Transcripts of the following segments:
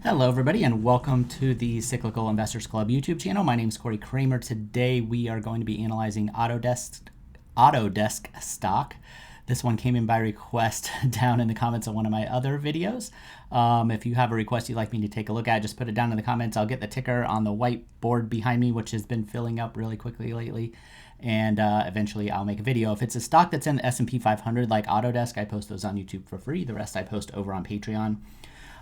Hello everybody and welcome to the Cyclical Investors Club YouTube channel. My name is Corey Kramer. Today we are going to be analyzing Autodesk stock. This one came in by request down in the comments of one of my other videos. If you have a request you'd like me to take a look at, just put it down in the comments. I'll get the ticker on the whiteboard behind me, which has been filling up really quickly lately. And eventually I'll make a video. If it's a stock that's in the S&P 500 like Autodesk, I post those on YouTube for free. The rest I post over on Patreon.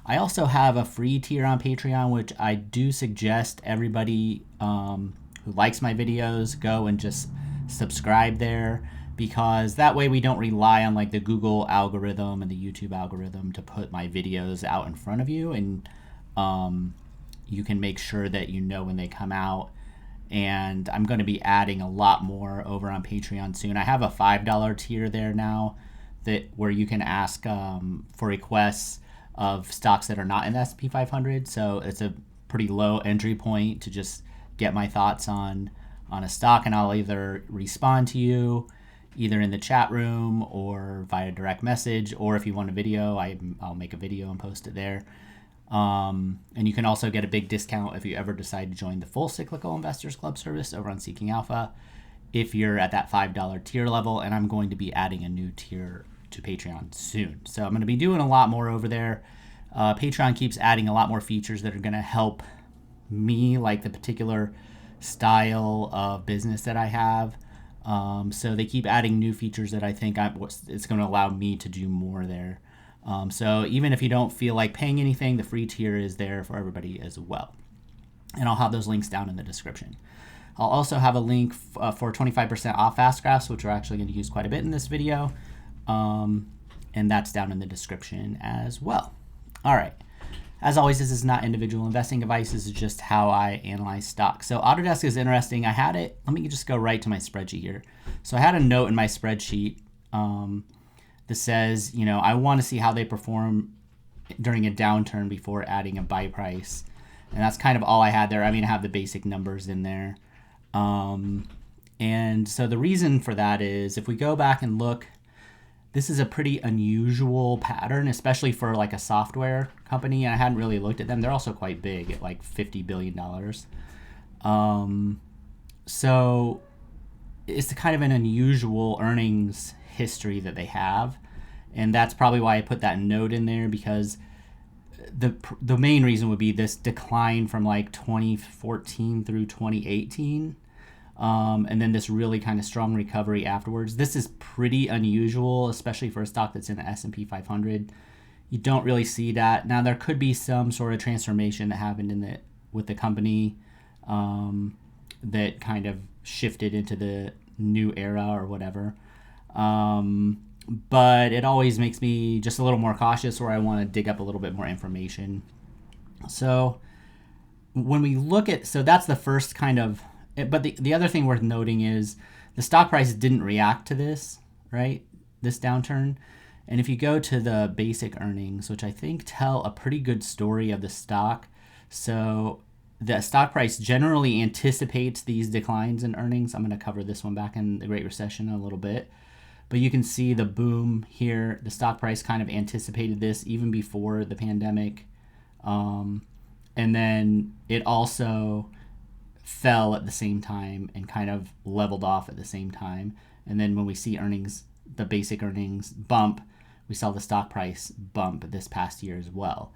I also have a free tier on Patreon, which I do suggest everybody who likes my videos go and just subscribe there, because that way we don't rely on like the Google algorithm and the YouTube algorithm to put my videos out in front of you, and you can make sure that you know when they come out. And I'm going to be adding a lot more over on Patreon soon. I have a $5 tier there now where you can ask for requests of stocks that are not in the S&P 500. So it's a pretty low entry point to just get my thoughts on a stock, and I'll either respond to you either in the chat room or via direct message, or if you want a video, I'll make a video and post it there. And you can also get a big discount if you ever decide to join the full Cyclical Investors Club service over on Seeking Alpha if you're at that $5 tier level, and I'm going to be adding a new tier to Patreon soon. So I'm going to be doing a lot more over there. Patreon keeps adding a lot more features that are going to help me, like the particular style of business that I have. So they keep adding new features that I think it's going to allow me to do more there. So even if you don't feel like paying anything, the free tier is there for everybody as well. And I'll have those links down in the description. I'll also have a link for 25% off fast graphs, which we're actually going to use quite a bit in this video. And that's down in the description as well. All right. As always, this is not individual investing advice. This is just how I analyze stocks. So Autodesk is interesting. Let me just go right to my spreadsheet here. So I had a note in my spreadsheet that says, I want to see how they perform during a downturn before adding a buy price. And that's kind of all I had there. I mean, I have the basic numbers in there. And so the reason for that is if we go back and look, this is a pretty unusual pattern, especially for like a software company. And I hadn't really looked at them. They're also quite big at like $50 billion. So it's kind of an unusual earnings history that they have. And that's probably why I put that note in there, because the main reason would be this decline from like 2014 through 2018. And then this really kind of strong recovery afterwards. This is pretty unusual, especially for a stock that's in the S&P 500. You don't really see that. Now, there could be some sort of transformation that happened with the company that kind of shifted into the new era or whatever. But it always makes me just a little more cautious, where I want to dig up a little bit more information. So when we look at, so that's the first kind of, but the other thing worth noting is the stock price didn't react to this, right? This downturn. And if you go to the basic earnings, which I think tell a pretty good story of the stock. So the stock price generally anticipates these declines in earnings. I'm going to cover this one back in the Great Recession a little bit. But you can see the boom here. The stock price kind of anticipated this even before the pandemic. And then it also fell at the same time and kind of leveled off at the same time. And then when we see earnings, the basic earnings bump, we saw the stock price bump this past year as well.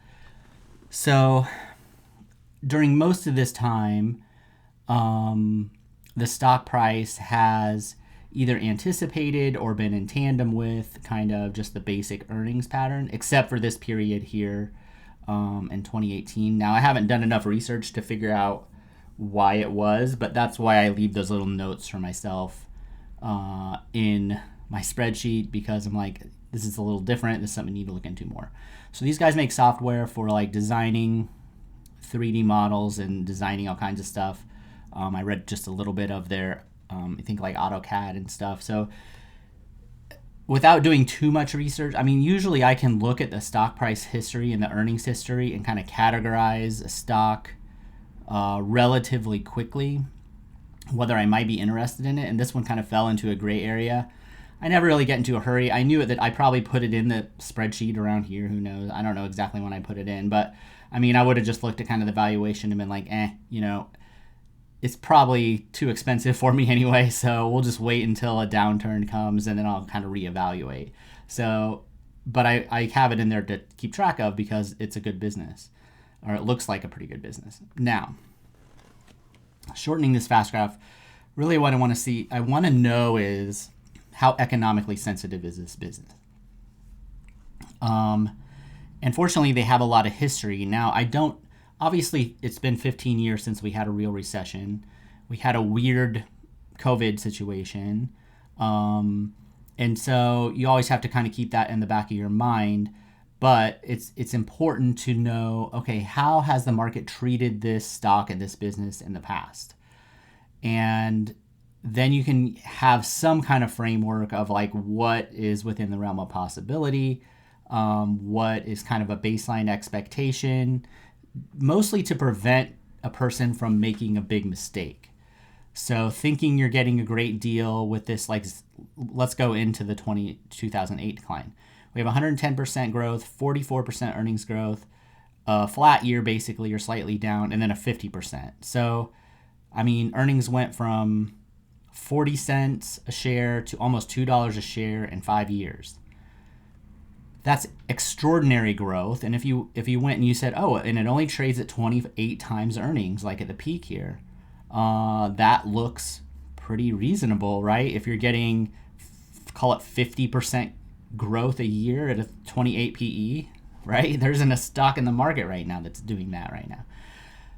So during most of this time, the stock price has either anticipated or been in tandem with kind of just the basic earnings pattern, except for this period here in 2018. Now, I haven't done enough research to figure out why it was, but that's why I leave those little notes for myself in my spreadsheet, because I'm like, this is a little different. This is something I need to look into more. So these guys make software for like designing 3D models and designing all kinds of stuff. I read just a little bit of their, I think like AutoCAD and stuff. So without doing too much research, I mean, usually I can look at the stock price history and the earnings history and kind of categorize a stock relatively quickly, whether I might be interested in it. And this one kind of fell into a gray area. I never really get into a hurry. I knew that I probably put it in the spreadsheet around here. Who knows? I don't know exactly when I put it in, but I mean, I would have just looked at kind of the valuation and been like, it's probably too expensive for me anyway, so we'll just wait until a downturn comes and then I'll kind of reevaluate. So, but I have it in there to keep track of because it's a good business, or it looks like a pretty good business. Now, shortening this fast graph, really what I want to know is how economically sensitive is this business? And fortunately, they have a lot of history. Now, obviously, it's been 15 years since we had a real recession. We had a weird COVID situation. And so you always have to kind of keep that in the back of your mind. But it's important to know, okay, how has the market treated this stock and this business in the past? And then you can have some kind of framework of like what is within the realm of possibility, what is kind of a baseline expectation, mostly to prevent a person from making a big mistake. So thinking you're getting a great deal with this, like, let's go into the 2008 decline. We have 110% growth, 44% earnings growth, a flat year basically, or slightly down, and then a 50%. So, I mean, earnings went from 40 cents a share to almost $2 a share in 5 years. That's extraordinary growth. And if you went and you said, oh, and it only trades at 28 times earnings, like at the peak here, that looks pretty reasonable, right? If you're getting, call it 50% growth a year at a 28 PE, right? There isn't a stock in the market right now that's doing that right now.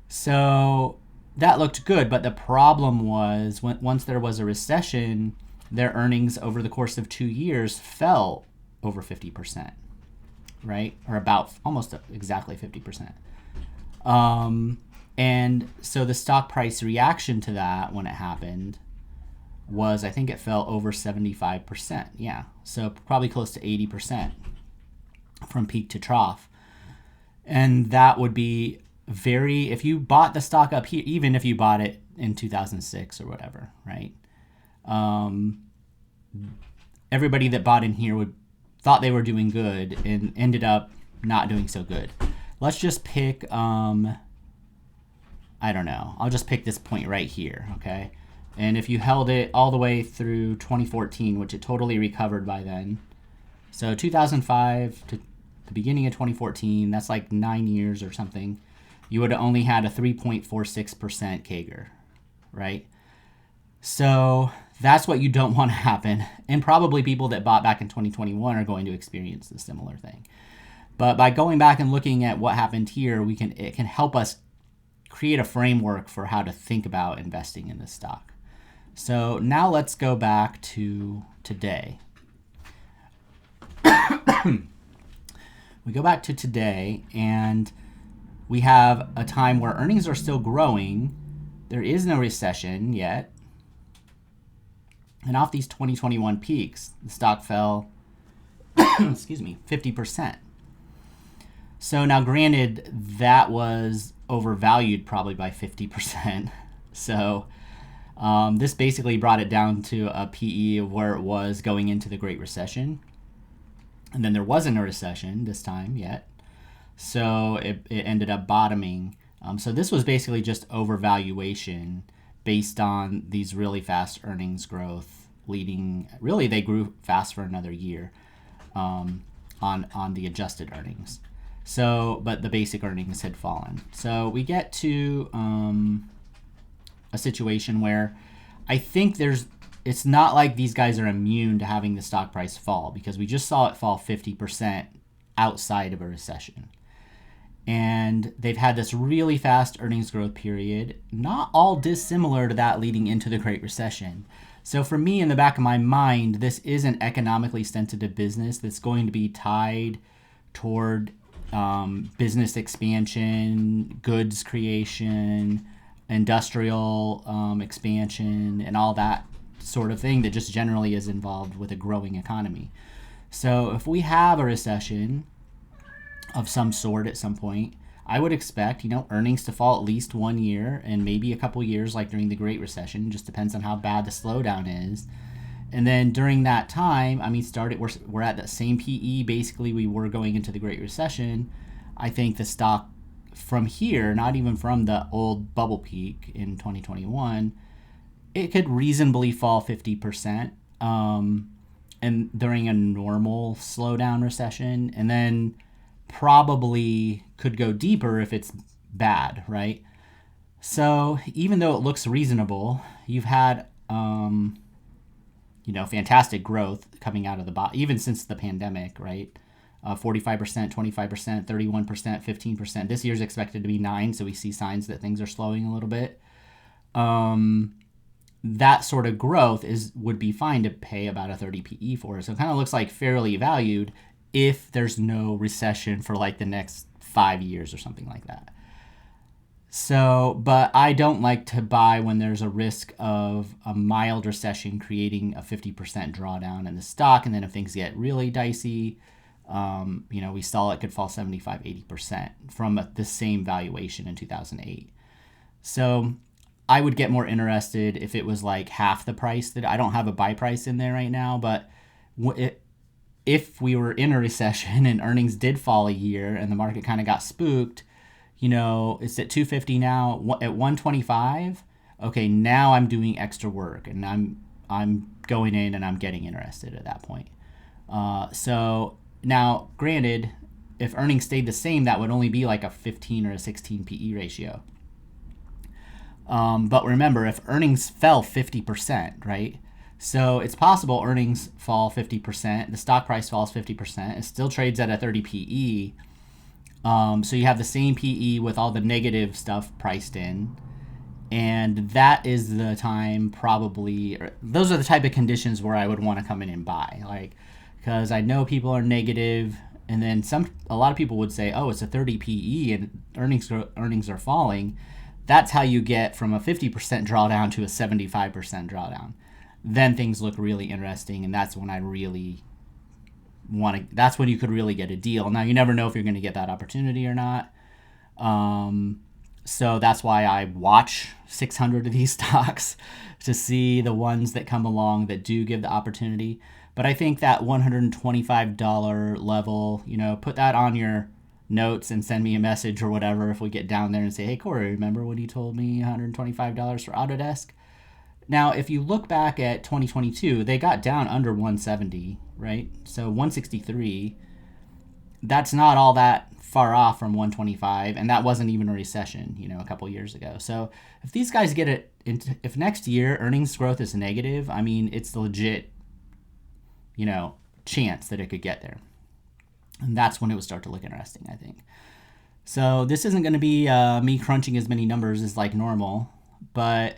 So that looked good, but the problem was once there was a recession, their earnings over the course of 2 years fell over 50%, right? Or about almost exactly 50%. And so the stock price reaction to that when it happened was, I think it fell over 75%. Yeah. So probably close to 80% from peak to trough. And that would be if you bought the stock up here, even if you bought it in 2006 or whatever, right? Everybody that bought in here thought they were doing good and ended up not doing so good. Let's just pick, I don't know. I'll just pick this point right here, okay? And if you held it all the way through 2014, which it totally recovered by then. So 2005 to the beginning of 2014, that's like 9 years or something. You would have only had a 3.46% CAGR, right? So that's what you don't want to happen. And probably people that bought back in 2021 are going to experience a similar thing. But by going back and looking at what happened here, it can help us create a framework for how to think about investing in this stock. So now let's go back to today. We go back to today, and we have a time where earnings are still growing. There is no recession yet. And off these 2021 peaks, the stock fell, 50%. So now granted, that was overvalued probably by 50%. So this basically brought it down to a PE of where it was going into the Great Recession. And then there wasn't a recession this time yet. So it ended up bottoming. So this was basically just overvaluation based on these really fast earnings growth really they grew fast for another year on the adjusted earnings. So, but the basic earnings had fallen. So we get to a situation where I think it's not like these guys are immune to having the stock price fall, because we just saw it fall 50% outside of a recession. And they've had this really fast earnings growth period, not all dissimilar to that leading into the Great Recession. So for me, in the back of my mind, this is an economically sensitive business that's going to be tied toward business expansion, goods creation, industrial expansion, and all that sort of thing that just generally is involved with a growing economy. So if we have a recession of some sort at some point, I would expect, earnings to fall at least 1 year and maybe a couple years, like during the Great Recession. Just depends on how bad the slowdown is. And then during that time, we're at that same PE basically we were going into the Great Recession. I think the stock from here, not even from the old bubble peak in 2021, it could reasonably fall 50%, and during a normal slowdown recession, and then probably could go deeper if it's bad, right? So even though it looks reasonable, you've had fantastic growth coming out of the bottom, even since the pandemic, right? 45%, 25%, 31%, 15%. This year's expected to be 9%, so we see signs that things are slowing a little bit. That sort of growth would be fine to pay about a 30 PE for. So it kind of looks like fairly valued if there's no recession for like the next 5 years or something like that. So, but I don't like to buy when there's a risk of a mild recession creating a 50% drawdown in the stock. And then if things get really dicey, we saw it could fall 75, 80% from the same valuation in 2008. So I would get more interested if it was like half the price. That I don't have a buy price in there right now, but if we were in a recession and earnings did fall a year and the market kind of got spooked, it's at 250 now, at 125. Okay, now I'm doing extra work and I'm going in and I'm getting interested at that point. So now, granted, if earnings stayed the same, that would only be like a 15 or a 16 PE ratio. But remember, if earnings fell 50%, right? So it's possible earnings fall 50%, the stock price falls 50%, it still trades at a 30 PE. So you have the same PE with all the negative stuff priced in. And that is the time those are the type of conditions where I would want to come in and buy. Because I know people are negative, and then a lot of people would say, oh, it's a 30 PE and earnings are falling. That's how you get from a 50% drawdown to a 75% drawdown. Then things look really interesting, and that's when that's when you could really get a deal. Now, you never know if you're going to get that opportunity or not. So that's why I watch 600 of these stocks to see the ones that come along that do give the opportunity. But I think that $125 level, put that on your notes and send me a message or whatever if we get down there and say, hey, Corey, remember when you told me $125 for Autodesk? Now, if you look back at 2022, they got down under 170, right? So 163, that's not all that far off from 125, and that wasn't even a recession, a couple years ago. So if these guys get it, if next year earnings growth is negative, I mean, it's the legit, chance that it could get there. And that's when it would start to look interesting, I think. So this isn't going to be me crunching as many numbers as like normal, but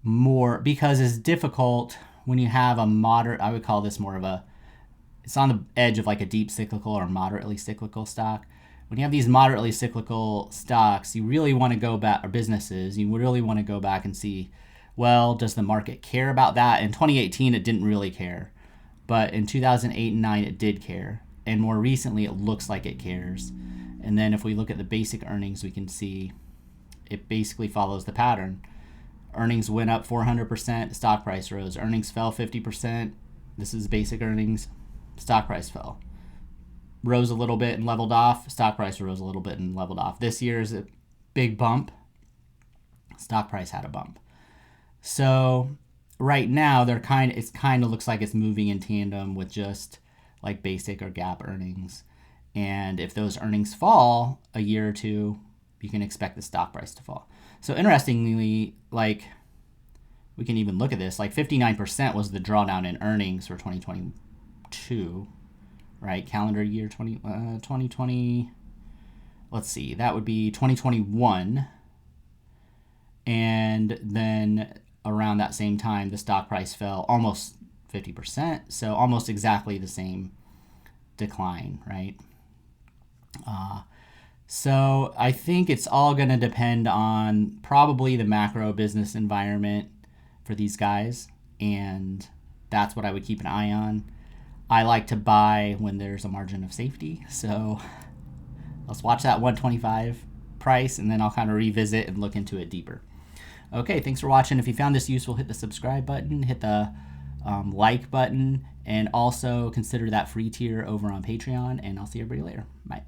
more because it's difficult when you have a moderate, I would call this more of it's on the edge of like a deep cyclical or moderately cyclical stock. When you have these moderately cyclical stocks, you really want to go back, or businesses, you really want to go back and see, well, does the market care about that? In 2018, it didn't really care. But in 2008 and 9, it did care. And more recently, it looks like it cares. And then if we look at the basic earnings, we can see it basically follows the pattern. Earnings went up 400%, stock price rose. Earnings fell 50%. This is basic earnings. Stock price fell. Rose a little bit and leveled off. Stock price rose a little bit and leveled off. This year is a big bump. Stock price had a bump. So right now, it kind of looks like it's moving in tandem with just like basic or gap earnings. And if those earnings fall a year or two, you can expect the stock price to fall. So interestingly, like we can even look at this, like 59% was the drawdown in earnings for 2022, right? Calendar year 2020, let's see, that would be 2021. And then around that same time, the stock price fell almost 50%. So almost exactly the same decline, right? So I think it's all going to depend on probably the macro business environment for these guys. And that's what I would keep an eye on. I like to buy when there's a margin of safety. So let's watch that 125 price, and then I'll kind of revisit and look into it deeper. Okay, thanks for watching. If you found this useful, hit the subscribe button, hit the like button, and also consider that free tier over on Patreon. And I'll see everybody later. Bye.